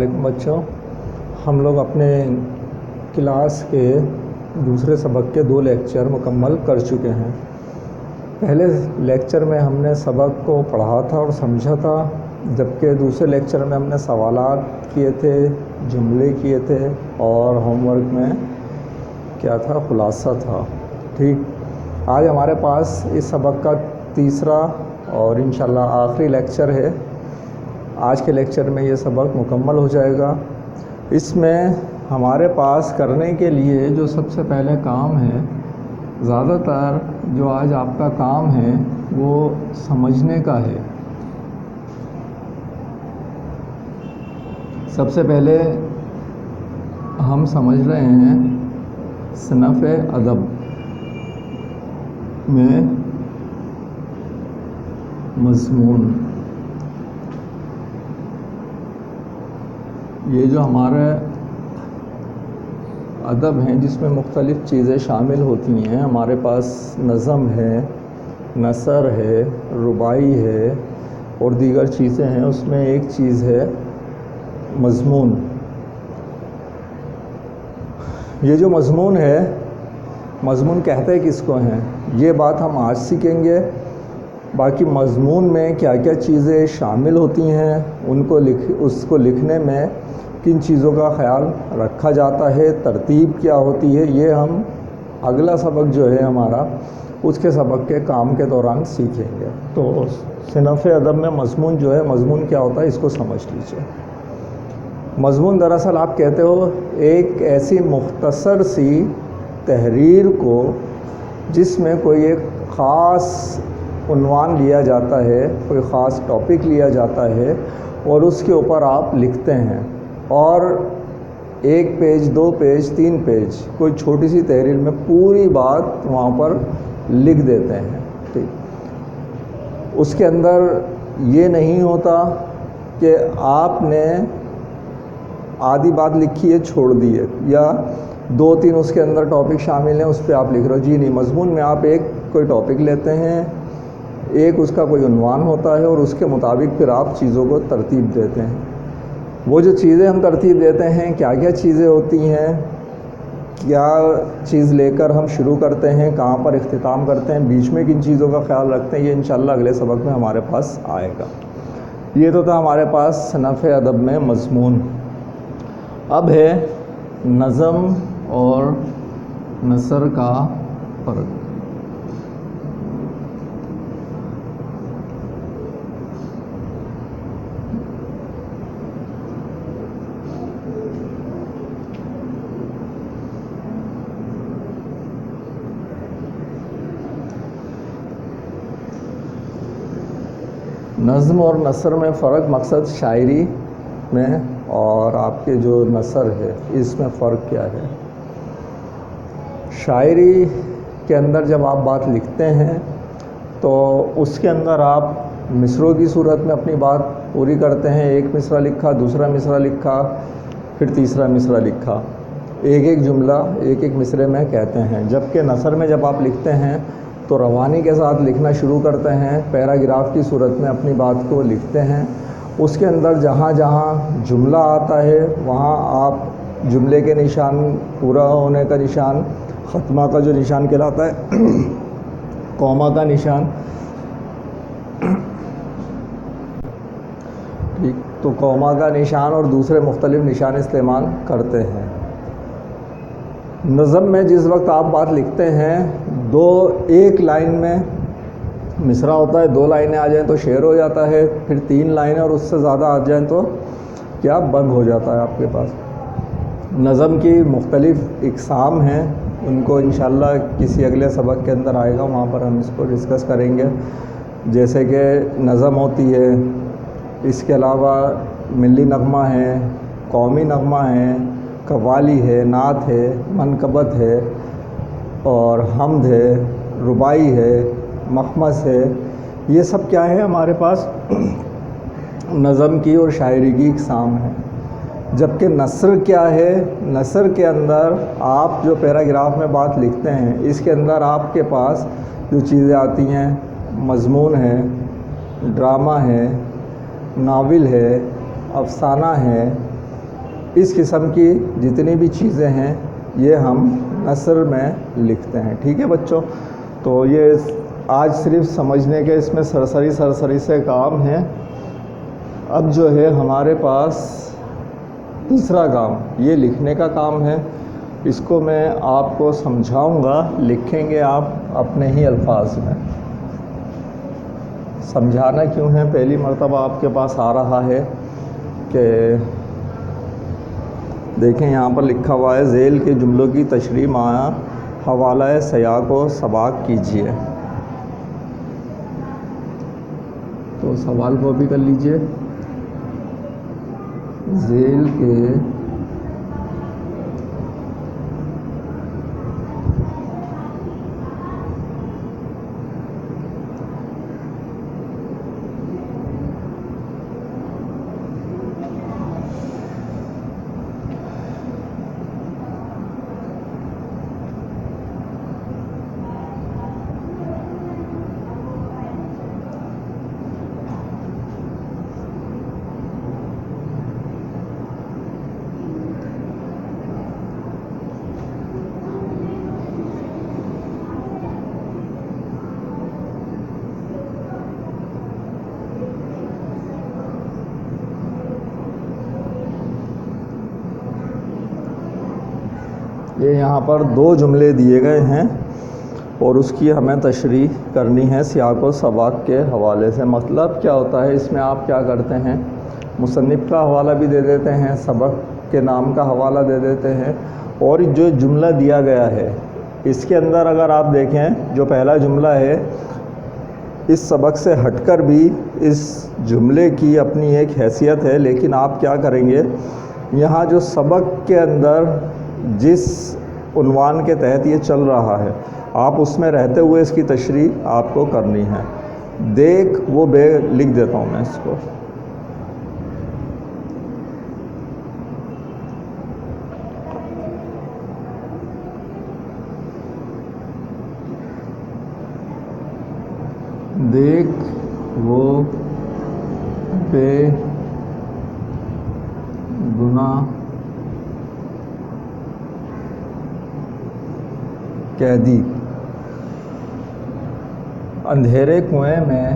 علیکم بچوں، ہم لوگ اپنے کلاس کے دوسرے سبق کے 2 لیکچر مکمل کر چکے ہیں۔ پہلے لیکچر میں ہم نے سبق کو پڑھا تھا اور سمجھا تھا، جبکہ دوسرے لیکچر میں ہم نے سوالات کیے تھے، جملے کیے تھے اور ہوم ورک میں کیا تھا، خلاصہ تھا۔ ٹھیک، آج ہمارے پاس اس سبق کا تیسرا اور انشاءاللہ آخری لیکچر ہے۔ آج کے لیکچر میں یہ سبق مکمل ہو جائے گا۔ اس میں ہمارے پاس کرنے کے لیے جو سب سے پہلے کام ہے، زیادہ تر جو آج آپ کا کام ہے وہ سمجھنے کا ہے۔ سب سے پہلے ہم سمجھ رہے ہیں صنف ادب میں مضمون۔ یہ جو ہمارا ادب ہیں جس میں مختلف چیزیں شامل ہوتی ہیں، ہمارے پاس نظم ہے، نثر ہے، رباعی ہے اور دیگر چیزیں ہیں۔ اس میں ایک چیز ہے مضمون۔ یہ جو مضمون ہے، مضمون کہتے کس کو ہیں، یہ بات ہم آج سیکھیں گے۔ باقی مضمون میں کیا کیا چیزیں شامل ہوتی ہیں، اس کو لکھنے میں کن چیزوں کا خیال رکھا جاتا ہے، ترتیب کیا ہوتی ہے، یہ ہم اگلا سبق جو ہے ہمارا اس کے سبق کے کام کے دوران سیکھیں گے۔ تو صنف ادب میں مضمون جو ہے، مضمون کیا ہوتا ہے اس کو سمجھ لیجیے۔ مضمون دراصل آپ کہتے ہو ایک ایسی مختصر سی تحریر کو جس میں کوئی ایک خاص عنوان لیا جاتا ہے، کوئی خاص ٹاپک لیا جاتا ہے اور اس کے اوپر آپ لکھتے ہیں، اور 1 پیج 2 پیج 3 پیج کوئی چھوٹی سی تحریر میں پوری بات وہاں پر لکھ دیتے ہیں۔ ٹھیک، اس کے اندر یہ نہیں ہوتا کہ آپ نے آدھی بات لکھی ہے چھوڑ دی ہے، یا 2-3 اس کے اندر ٹاپک شامل ہیں اس پہ آپ لکھ رہے ہو۔ جی نہیں، مضمون میں آپ کوئی ٹاپک لیتے ہیں، ایک اس کا کوئی عنوان ہوتا ہے اور اس کے مطابق پھر آپ چیزوں کو ترتیب دیتے ہیں۔ وہ جو چیزیں ہم ترتیب دیتے ہیں، کیا کیا چیزیں ہوتی ہیں، کیا چیز لے کر ہم شروع کرتے ہیں، کہاں پر اختتام کرتے ہیں، بیچ میں کن چیزوں کا خیال رکھتے ہیں، یہ انشاءاللہ اگلے سبق میں ہمارے پاس آئے گا۔ یہ تو تھا ہمارے پاس صنف ادب میں مضمون۔ اب ہے نظم اور نثر کا فرق۔ نظم اور نثر میں فرق، مقصد شاعری میں اور آپ کے جو نثر ہے اس میں فرق کیا ہے۔ شاعری کے اندر جب آپ بات لکھتے ہیں تو اس کے اندر آپ مصرعوں کی صورت میں اپنی بات پوری کرتے ہیں۔ ایک مصرع لکھا، دوسرا مصرع لکھا، پھر تیسرا مصرع لکھا، ایک جملہ ایک مصرع میں کہتے ہیں۔ جبکہ نثر میں جب آپ لکھتے ہیں تو روانی کے ساتھ لکھنا شروع کرتے ہیں، پیراگراف کی صورت میں اپنی بات کو لکھتے ہیں۔ اس کے اندر جہاں جہاں جملہ آتا ہے وہاں آپ جملے کے نشان، پورا ہونے کا نشان، ختمہ کا جو نشان کہلاتا ہے، کوما کا نشان، ٹھیک، تو کوما کا نشان اور دوسرے مختلف نشان استعمال کرتے ہیں۔ نظم میں جس وقت آپ بات لکھتے ہیں، ایک لائن میں مصرع ہوتا ہے، 2 لائنیں آ جائیں تو شعر ہو جاتا ہے، پھر 3 لائنیں اور اس سے زیادہ آ جائیں تو کیا بند ہو جاتا ہے آپ کے پاس۔ نظم کی مختلف اقسام ہیں، ان کو انشاءاللہ کسی اگلے سبق کے اندر آئے گا، وہاں پر ہم اس کو ڈسکس کریں گے۔ جیسے کہ نظم ہوتی ہے، اس کے علاوہ ملی نغمہ ہے، قومی نغمہ ہے، قوالی ہے، نعت ہے، منقبت ہے اور حمد ہے، رباعی ہے، مخمص ہے۔ یہ سب کیا ہے ہمارے پاس نظم کی اور شاعری کی اقسام ہے۔ جبکہ نثر کیا ہے، نثر کے اندر آپ جو پیراگراف میں بات لکھتے ہیں، اس کے اندر آپ کے پاس جو چیزیں آتی ہیں، مضمون ہے، ڈرامہ ہے، ناول ہے، افسانہ ہے، اس قسم کی جتنی بھی چیزیں ہیں یہ ہم نثر میں لکھتے ہیں. ٹھیک ہے بچوں؟ تو یہ آج صرف سمجھنے کے اس میں سرسری سے کام ہیں. اب جو ہے ہمارے پاس تیسرا کام یہ لکھنے کا کام ہے. اس کو میں آپ کو سمجھاؤں گا، لکھیں گے آپ اپنے ہی الفاظ میں. سمجھانا کیوں ہے؟ پہلی مرتبہ آپ کے پاس آ رہا ہے کہ دیکھیں یہاں پر لکھا ہوا ہے ذیل کے جملوں کی تشریح مع حوالہ سیاق و سباق کیجیے. تو سوال کاپی کر لیجئے. ذیل کے یہ یہاں پر 2 جملے دیے گئے ہیں اور اس کی ہمیں تشریح کرنی ہے سیاق و سباق کے حوالے سے. مطلب کیا ہوتا ہے اس میں؟ آپ کیا کرتے ہیں، مصنف کا حوالہ بھی دے دیتے ہیں، سبق کے نام کا حوالہ دے دیتے ہیں، اور جو جملہ دیا گیا ہے اس کے اندر اگر آپ دیکھیں جو پہلا جملہ ہے اس سبق سے ہٹ کر بھی اس جملے کی اپنی ایک حیثیت ہے. لیکن آپ کیا کریں گے، یہاں جو سبق کے اندر جس عنوان کے تحت یہ چل رہا ہے آپ اس میں رہتے ہوئے اس کی تشریح آپ کو کرنی ہے. دیکھ وہ بے لکھ دیتا ہوں میں اس کو. دیکھ وہ بے گناہ قیدی اندھیرے کنویں میں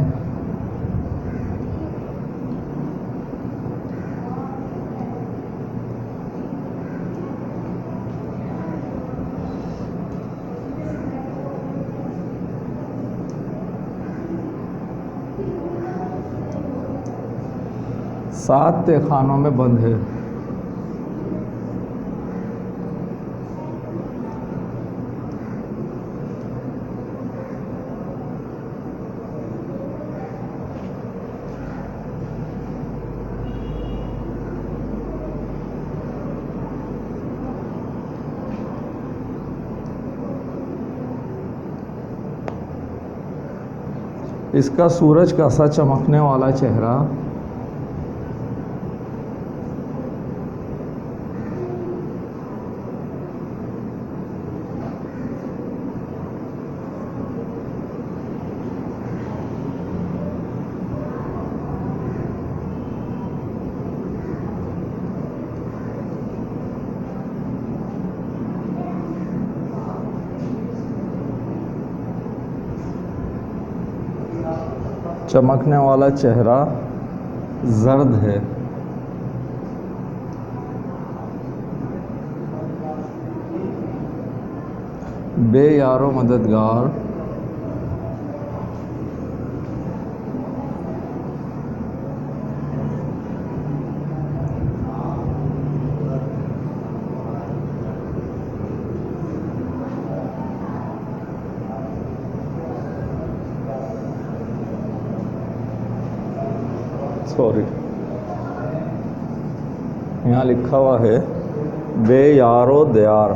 سات تہ خانوں میں بند ہے. اس کا سورج کا سا چمکنے والا چہرہ چمکنے والا چہرہ زرد ہے. بے یار و مددگار یہاں لکھا ہوا ہے بے یار و دیار.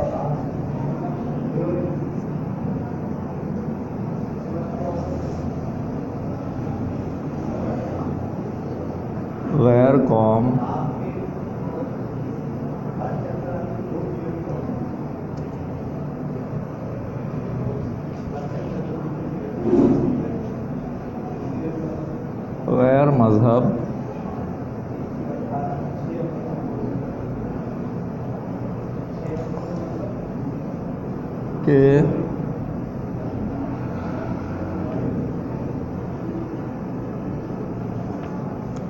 غیر قوم غیر مذہب کہ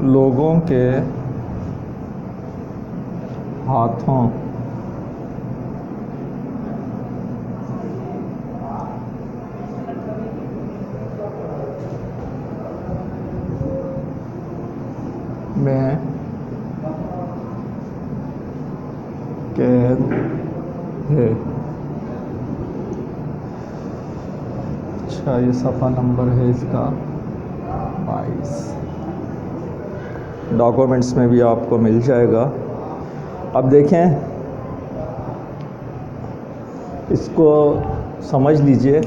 لوگوں کے ہاتھوں میں قید ہے۔ اچھا، یہ صفحہ نمبر ہے اس کا 22، ڈاکومنٹس میں بھی آپ کو مل جائے گا۔ اب دیکھیں، اس کو سمجھ لیجئے،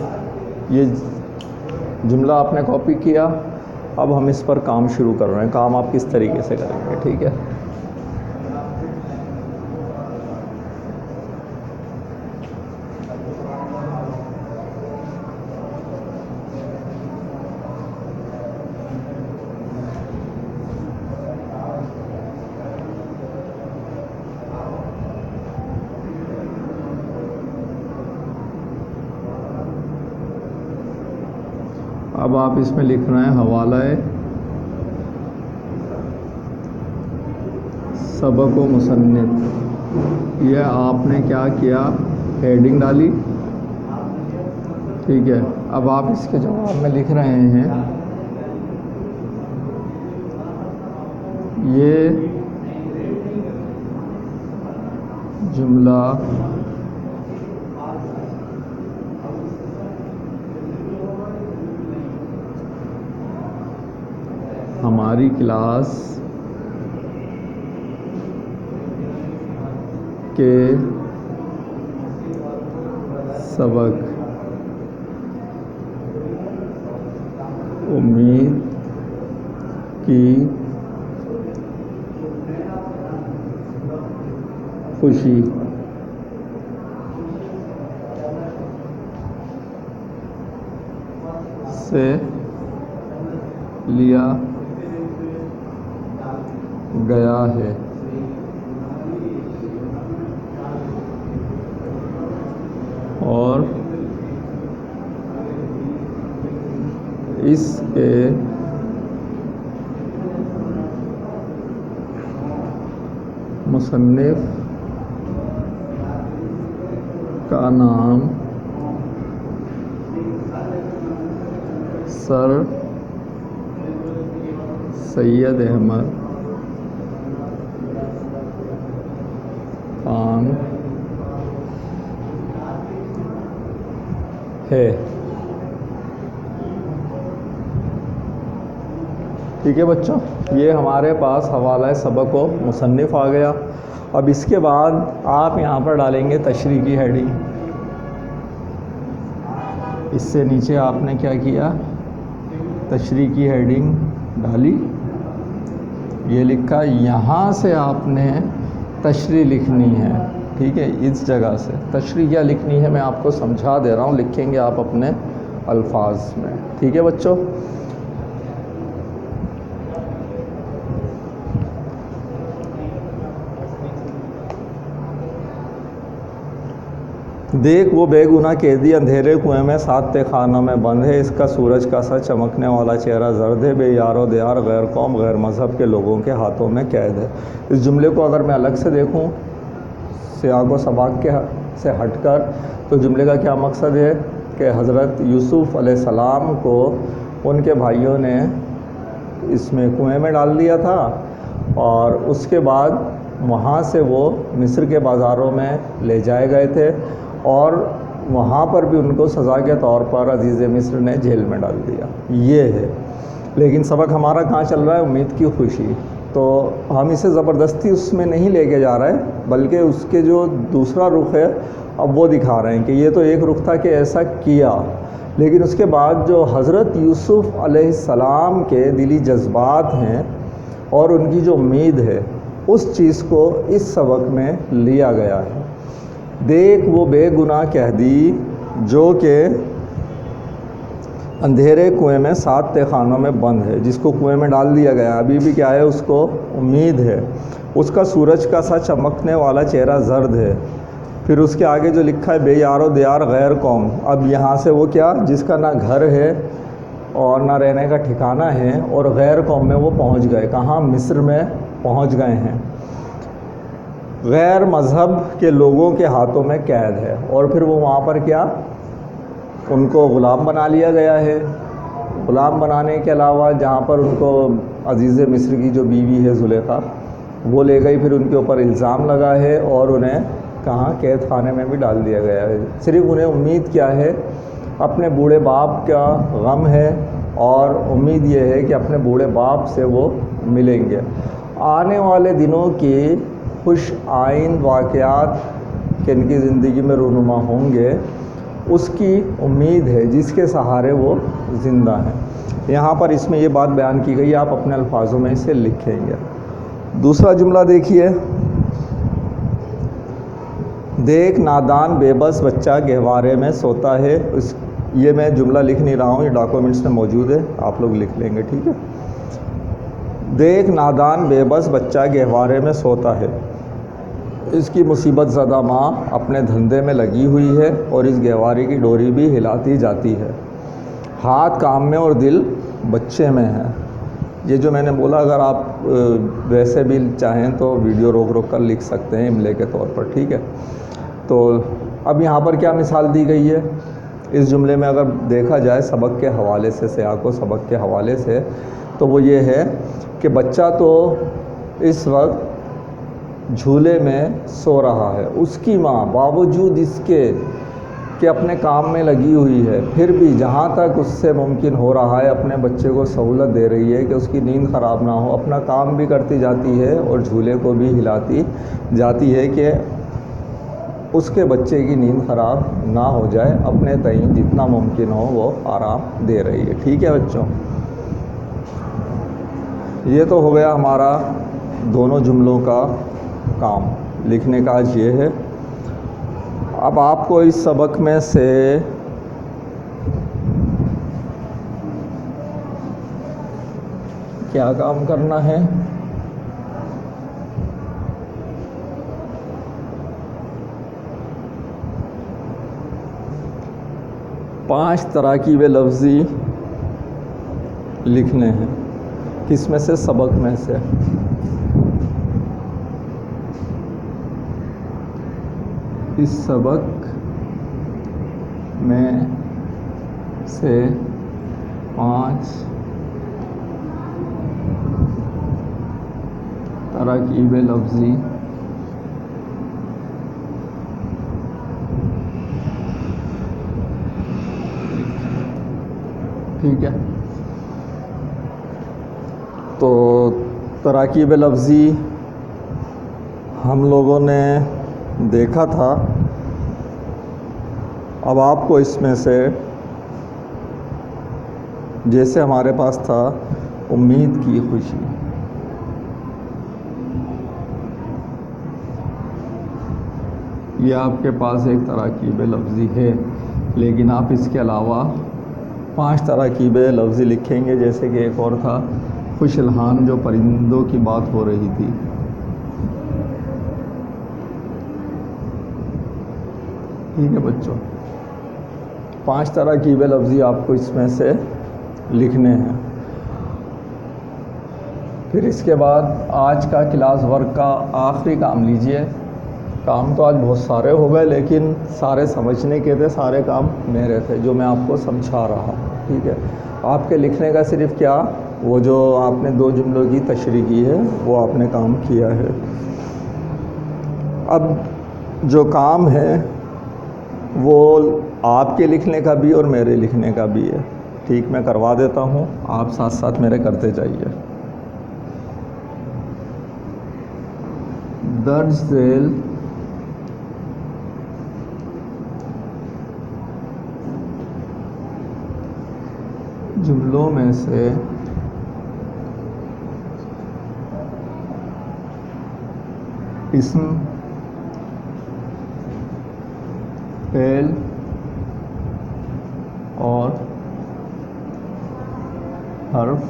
یہ جملہ آپ نے کاپی کیا، اب ہم اس پر کام شروع کر رہے ہیں۔ کام آپ کس طریقے سے کریں گے، ٹھیک ہے؟ اب آپ اس میں لکھ رہے ہیں حوالہ سبق و مصنف۔ یہ آپ نے کیا کیا، ہیڈنگ ڈالی، ٹھیک ہے؟ اب آپ اس کے جواب میں لکھ رہے ہیں یہ جملہ ہماری کلاس کے سبق امید کی خوشی سے لیا گیا ہے۔ اور اس کے مصنف کا نام سر سید احمد خان ہے، ٹھیک ہے بچوں؟ یہ ہمارے پاس حوالہ سبق و مصنف آ گیا۔ اب اس کے بعد آپ یہاں پر ڈالیں گے تشریح کی ہیڈنگ۔ اس سے نیچے آپ نے کیا کیا، تشریح کی ہیڈنگ ڈالی، یہ لکھا، یہاں سے آپ نے تشریح لکھنی ہے، ٹھیک ہے؟ اس جگہ سے تشریح کیا لکھنی ہے میں آپ کو سمجھا دے رہا ہوں، لکھیں گے آپ اپنے الفاظ میں، ٹھیک ہے بچوں؟ دیکھ وہ بے گناہ قیدی اندھیرے کنویں میں 7 تہ خانوں میں بند ہے، اس کا سورج کا سا چمکنے والا چہرہ زرد ہے، بے یار و دیار، غیر قوم غیر مذہب کے لوگوں کے ہاتھوں میں قید ہے۔ اس جملے کو اگر میں الگ سے دیکھوں سیاق و سباق کے سے ہٹ کر، تو جملے کا کیا مقصد ہے کہ حضرت یوسف علیہ السلام کو ان کے بھائیوں نے اس میں کنویں میں ڈال دیا تھا، اور اس کے بعد وہاں سے وہ مصر کے بازاروں میں لے جائے گئے تھے، اور وہاں پر بھی ان کو سزا کے طور پر عزیز مصر نے جیل میں ڈال دیا، یہ ہے۔ لیکن سبق ہمارا کہاں چل رہا ہے، امید کی خوشی۔ تو ہم اسے زبردستی اس میں نہیں لے کے جا رہے ہیں، بلکہ اس کے جو دوسرا رخ ہے اب وہ دکھا رہے ہیں کہ یہ تو ایک رخ تھا کہ ایسا کیا، لیکن اس کے بعد جو حضرت یوسف علیہ السلام کے دلی جذبات ہیں اور ان کی جو امید ہے، اس چیز کو اس سبق میں لیا گیا ہے۔ دیکھ وہ بے گناہ قیدی جو کہ اندھیرے کنویں میں 7 تہ خانوں میں بند ہے، جس کو کنویں میں ڈال دیا گیا، ابھی بھی کیا ہے، اس کو امید ہے، اس کا سورج کا سا چمکنے والا چہرہ زرد ہے، پھر اس کے آگے جو لکھا ہے بے یار و دیار غیر قوم، اب یہاں سے وہ کیا، جس کا نہ گھر ہے اور نہ رہنے کا ٹھکانہ ہے، اور غیر قوم میں وہ پہنچ گئے، کہاں، مصر میں پہنچ گئے ہیں، غیر مذہب کے لوگوں کے ہاتھوں میں قید ہے، اور پھر وہ وہاں پر کیا، ان کو غلام بنا لیا گیا ہے۔ غلام بنانے کے علاوہ جہاں پر ان کو عزیز مصر کی جو بیوی ہے زلیخا وہ لے گئی، پھر ان کے اوپر الزام لگا ہے اور انہیں کہاں، قید خانے میں بھی ڈال دیا گیا ہے۔ صرف انہیں امید کیا ہے، اپنے بوڑھے باپ کا غم ہے، اور امید یہ ہے کہ اپنے بوڑھے باپ سے وہ ملیں گے۔ آنے والے دنوں کی خوش آئند واقعات کہ ان کی زندگی میں رونما ہوں گے، اس کی امید ہے، جس کے سہارے وہ زندہ ہیں۔ یہاں پر اس میں یہ بات بیان کی گئی، آپ اپنے الفاظوں میں اسے لکھیں گے۔ دوسرا جملہ دیکھیے، دیکھ نادان بے بس بچہ گہوارے میں سوتا ہے، یہ میں جملہ لکھ نہیں رہا ہوں، یہ ڈاکومنٹس میں موجود ہے، آپ لوگ لکھ لیں گے، ٹھیک ہے۔ دیکھ نادان بے بس بچہ گہوارے میں سوتا ہے، اس کی مصیبت زدہ ماں اپنے دھندے میں لگی ہوئی ہے، اور اس گہوارے کی ڈوری بھی ہلاتی جاتی ہے، ہاتھ کام میں اور دل بچے میں ہے۔ یہ جو میں نے بولا، اگر آپ ویسے بھی چاہیں تو ویڈیو روک روک کر لکھ سکتے ہیں املے کے طور پر، ٹھیک ہے۔ تو اب یہاں پر کیا مثال دی گئی ہے اس جملے میں، اگر دیکھا جائے سبق کے حوالے سے، سیاق و سبق کے حوالے سے، تو وہ یہ ہے کہ بچہ تو اس وقت جھولے میں سو رہا ہے، اس کی ماں باوجود اس کے کہ اپنے کام میں لگی ہوئی ہے، پھر بھی جہاں تک اس سے ممکن ہو رہا ہے اپنے بچے کو سہولت دے رہی ہے کہ اس کی نیند خراب نہ ہو، اپنا کام بھی کرتی جاتی ہے اور جھولے کو بھی ہلاتی جاتی ہے کہ اس کے بچے کی نیند خراب نہ ہو جائے، اپنے تئیں جتنا ممکن ہو وہ آرام دے رہی ہے، ٹھیک ہے بچوں۔ یہ تو ہو گیا ہمارا دونوں جملوں کا کام، لکھنے کا آج یہ ہے۔ اب آپ کو اس سبق میں سے کیا کام کرنا ہے، پانچ تراکیب لفظی لکھنے ہیں۔ کس میں سے؟ سبق میں سے۔ اس سبق میں سے 5 تراکیب لفظی ٹھیک ہے۔ تو تراکیب لفظی ہم لوگوں نے دیکھا تھا، اب آپ کو اس میں سے جیسے ہمارے پاس تھا امید کی خوشی، یہ آپ کے پاس ایک تراکیب لفظی ہے، لیکن آپ اس کے علاوہ 5 تراکیب لفظی لکھیں گے، جیسے کہ ایک اور تھا خوش الحان، جو پرندوں کی بات ہو رہی تھی، ٹھیک ہے بچوں۔ 5 تراکیب لفظی آپ کو اس میں سے لکھنے ہیں۔ پھر اس کے بعد آج کا کلاس ورک کا آخری کام لیجئے۔ کام تو آج بہت سارے ہو گئے، لیکن سارے سمجھنے کے تھے، سارے کام میرے تھے جو میں آپ کو سمجھا رہا ہوں، ٹھیک ہے۔ آپ کے لکھنے کا صرف کیا، وہ جو آپ نے 2 جملوں کی تشریح کی ہے وہ آپ نے کام کیا ہے۔ اب جو کام ہے وہ آپ کے لکھنے کا بھی اور میرے لکھنے کا بھی ہے، ٹھیک، میں کروا دیتا ہوں، آپ ساتھ ساتھ میرے کرتے جائیے۔ درج ذیل جملوں میں سے اسم، فعل اور حرف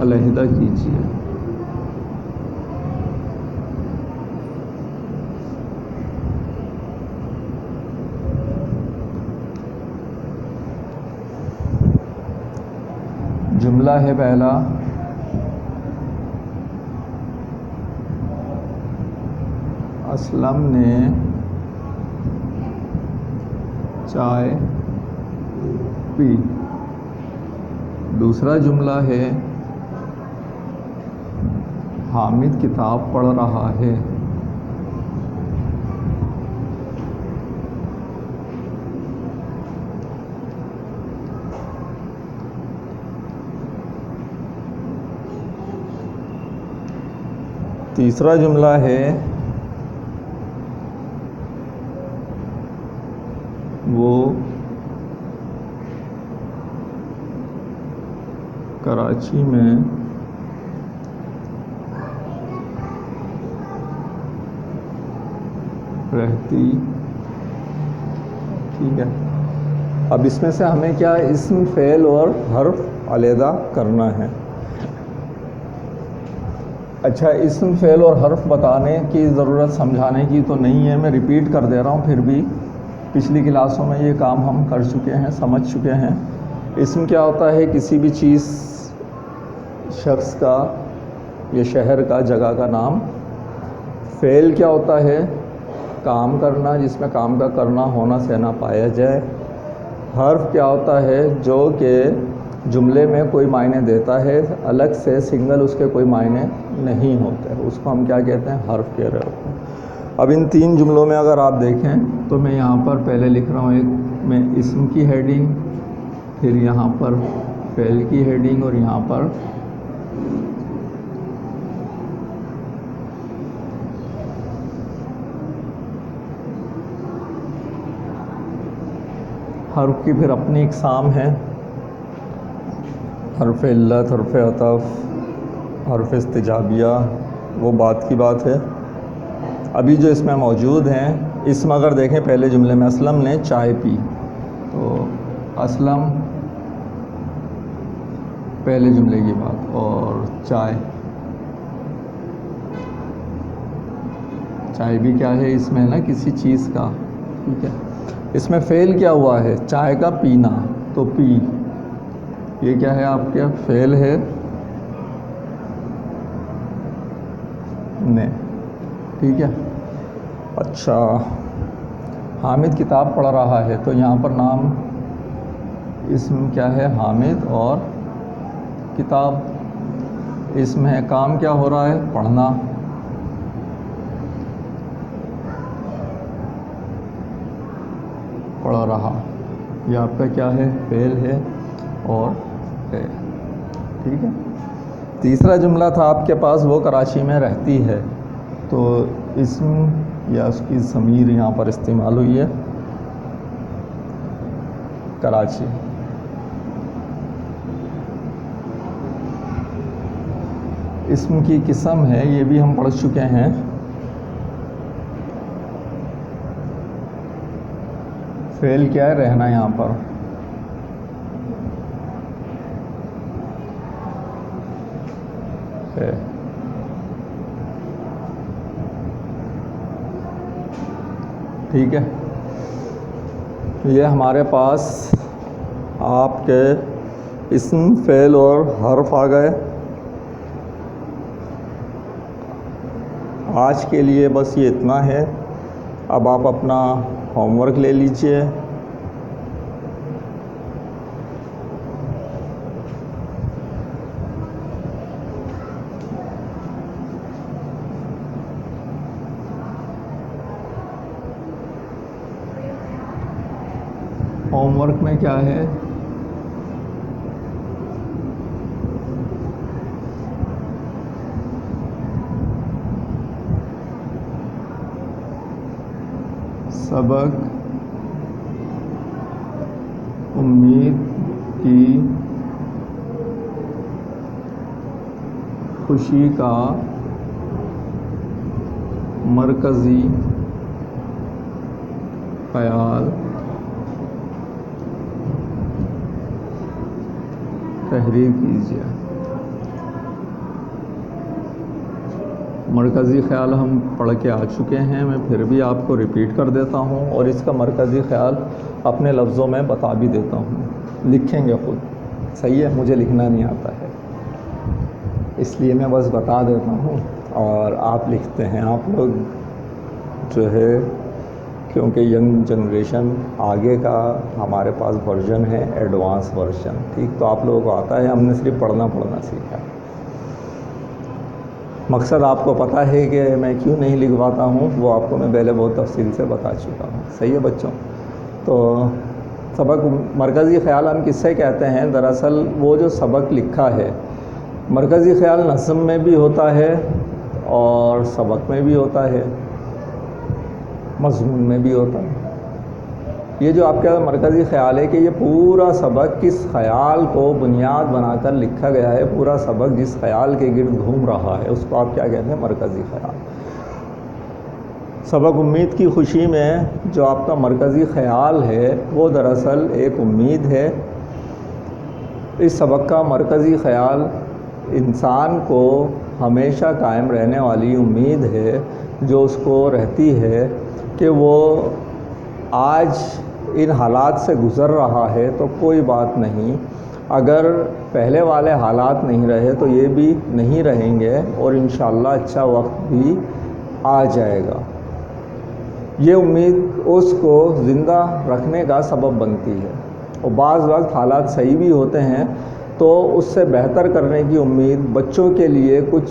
علیحدہ کیجیے۔ جملہ ہے پہلا، اسلم نے چائے پی۔ دوسرا جملہ ہے حامد کتاب پڑھ رہا ہے۔ تیسرا جملہ ہے وہ کراچی میں رہتی۔ ٹھیک ہے، اب اس میں سے ہمیں کیا اسم، فعل اور حرف علیحدہ کرنا ہے۔ اچھا، اسم، فعل اور حرف بتانے کی ضرورت سمجھانے کی تو نہیں ہے، میں ریپیٹ کر دے رہا ہوں، پھر بھی پچھلی کلاسوں میں یہ کام ہم کر چکے ہیں، سمجھ چکے ہیں۔ اسم کیا ہوتا ہے؟ کسی بھی چیز، شخص کا یا شہر کا، جگہ کا نام۔ فعل کیا ہوتا ہے؟ کام کرنا، جس میں کام کا کرنا ہونا سہنا پایا جائے۔ حرف کیا ہوتا ہے؟ جو کہ جملے میں کوئی معنی دیتا ہے، الگ سے سنگل اس کے کوئی معنی نہیں ہوتے، اس کو ہم کیا کہتے ہیں؟ حرف کہہ رہے ہوتے ہیں۔ اب ان تین جملوں میں اگر آپ دیکھیں تو میں یہاں پر پہلے لکھ رہا ہوں، ایک میں اسم کی ہیڈنگ، پھر یہاں پر فعل کی ہیڈنگ، اور یہاں پر حرف کی پھر اپنی اقسام ہیں، حرف علت، حرف عطف، حرف استجابیہ، وہ بات کی بات ہے۔ ابھی جو اس میں موجود ہیں اسم، اگر دیکھیں پہلے جملے میں اسلم نے چائے پی، تو اسلم پہلے جملے کی بات، اور چائے بھی کیا ہے؟ اس میں نا کسی چیز کا۔ ٹھیک ہے، اس میں فعل کیا ہوا ہے؟ چائے کا پینا، تو پی، یہ کیا ہے؟ آپ کا فعل ہے نے۔ ٹھیک ہے، اچھا، حامد کتاب پڑھ رہا ہے، تو یہاں پر نام، اسم کیا ہے؟ حامد، اور کتاب اسم ہے۔ کام کیا ہو رہا ہے؟ پڑھنا۔ پڑھ رہا، یہ آپ کا کیا ہے؟ فعل ہے اور ہے۔ ٹھیک ہے، تیسرا جملہ تھا آپ کے پاس، وہ کراچی میں رہتی ہے، تو اسم یا اس کی ضمیر یہاں پر استعمال ہوئی ہے، کراچی۔ اسم کی قسم ہے، یہ بھی ہم پڑھ چکے ہیں، فعل کیا ہے؟ رہنا یہاں پر، ہے۔ ٹھیک ہے، یہ ہمارے پاس آپ کے اسم، فعل اور حرف آ گئے۔ آج کے لیے بس یہ اتنا ہے، اب آپ اپنا ہوم ورک لے لیجئے۔ ہوم ورک میں کیا ہے؟ سبق امید کی خوشی کا مرکزی خیال تحریر کیجیے۔ مرکزی خیال ہم پڑھ کے آ چکے ہیں، میں پھر بھی آپ کو ریپیٹ کر دیتا ہوں، اور اس کا مرکزی خیال اپنے لفظوں میں بتا بھی دیتا ہوں، لکھیں گے خود۔ صحیح ہے، مجھے لکھنا نہیں آتا ہے، اس لیے میں بس بتا دیتا ہوں اور آپ لکھتے ہیں. آپ لوگ جو ہے کیونکہ ینگ جنریشن آگے کا ہمارے پاس ورژن ہے ایڈوانس ورژن، ٹھیک، تو آپ لوگوں کو آتا ہے، ہم نے صرف پڑھنا سیکھا ہے. مقصد آپ کو پتہ ہے کہ میں کیوں نہیں لکھواتا ہوں، وہ آپ کو میں پہلے بہت تفصیل سے بتا چکا ہوں. صحیح ہے بچوں؟ تو سبق مرکزی خیال ہم کس سے کہتے ہیں؟ دراصل وہ جو سبق لکھا ہے، مرکزی خیال نظم میں بھی ہوتا ہے اور سبق میں بھی ہوتا ہے، مضمون میں بھی ہوتا ہے. یہ جو آپ کا مرکزی خیال ہے کہ یہ پورا سبق کس خیال کو بنیاد بنا کر لکھا گیا ہے، پورا سبق جس خیال کے گرد گھوم رہا ہے، اس کو آپ کیا کہتے ہیں؟ مرکزی خیال. سبق امید کی خوشی میں جو آپ کا مرکزی خیال ہے وہ دراصل ایک امید ہے. اس سبق کا مرکزی خیال انسان کو ہمیشہ قائم رہنے والی امید ہے، جو اس کو رہتی ہے کہ وہ آج ان حالات سے گزر رہا ہے تو کوئی بات نہیں، اگر پہلے والے حالات نہیں رہے تو یہ بھی نہیں رہیں گے اور انشاءاللہ اچھا وقت بھی آ جائے گا. یہ امید اس کو زندہ رکھنے کا سبب بنتی ہے. اور بعض وقت حالات صحیح بھی ہوتے ہیں تو اس سے بہتر کرنے کی امید، بچوں کے لیے کچھ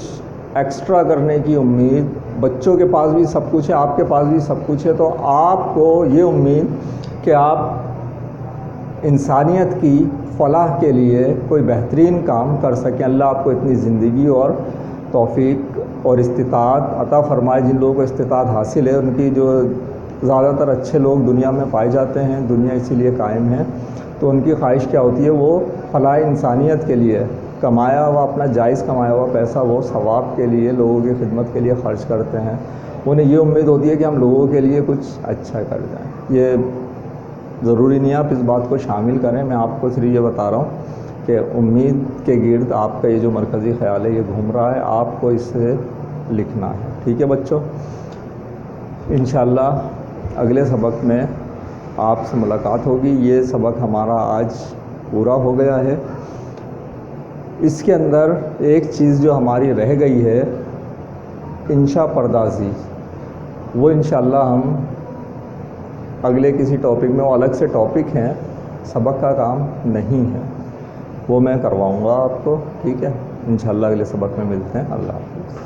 ایکسٹرا کرنے کی امید. بچوں کے پاس بھی سب کچھ ہے، آپ کے پاس بھی سب کچھ ہے، تو آپ کو یہ امید کہ آپ انسانیت کی فلاح کے لیے کوئی بہترین کام کر سکیں. اللہ آپ کو اتنی زندگی اور توفیق اور استطاعت عطا فرمائے. جن لوگوں کو استطاعت حاصل ہے، ان کی جو زیادہ تر اچھے لوگ دنیا میں پائے جاتے ہیں، دنیا اسی لیے قائم ہے، تو ان کی خواہش کیا ہوتی ہے؟ وہ فلاح انسانیت کے لیے کمایا ہوا، اپنا جائز کمایا ہوا پیسہ وہ ثواب کے لیے، لوگوں کی خدمت کے لیے خرچ کرتے ہیں. انہیں یہ امید ہوتی ہے کہ ہم لوگوں کے لیے کچھ اچھا کر جائیں. یہ ضروری نہیں آپ اس بات کو شامل کریں، میں آپ کو صرف یہ بتا رہا ہوں کہ امید کے گرد آپ کا یہ جو مرکزی خیال ہے یہ گھوم رہا ہے، آپ کو اس سے لکھنا ہے. ٹھیک ہے بچوں؟ انشاءاللہ اگلے سبق میں آپ سے ملاقات ہوگی. یہ سبق ہمارا آج پورا ہو گیا ہے. اس کے اندر ایک چیز جو ہماری رہ گئی ہے، انشاء پردازی، وہ انشاءاللہ ہم اگلے کسی ٹاپک میں، وہ الگ سے ٹاپک ہیں، سبق کا کام نہیں ہے، وہ میں کرواؤں گا آپ کو. ٹھیک ہے؟ انشاءاللہ اگلے سبق میں ملتے ہیں. اللہ حافظ.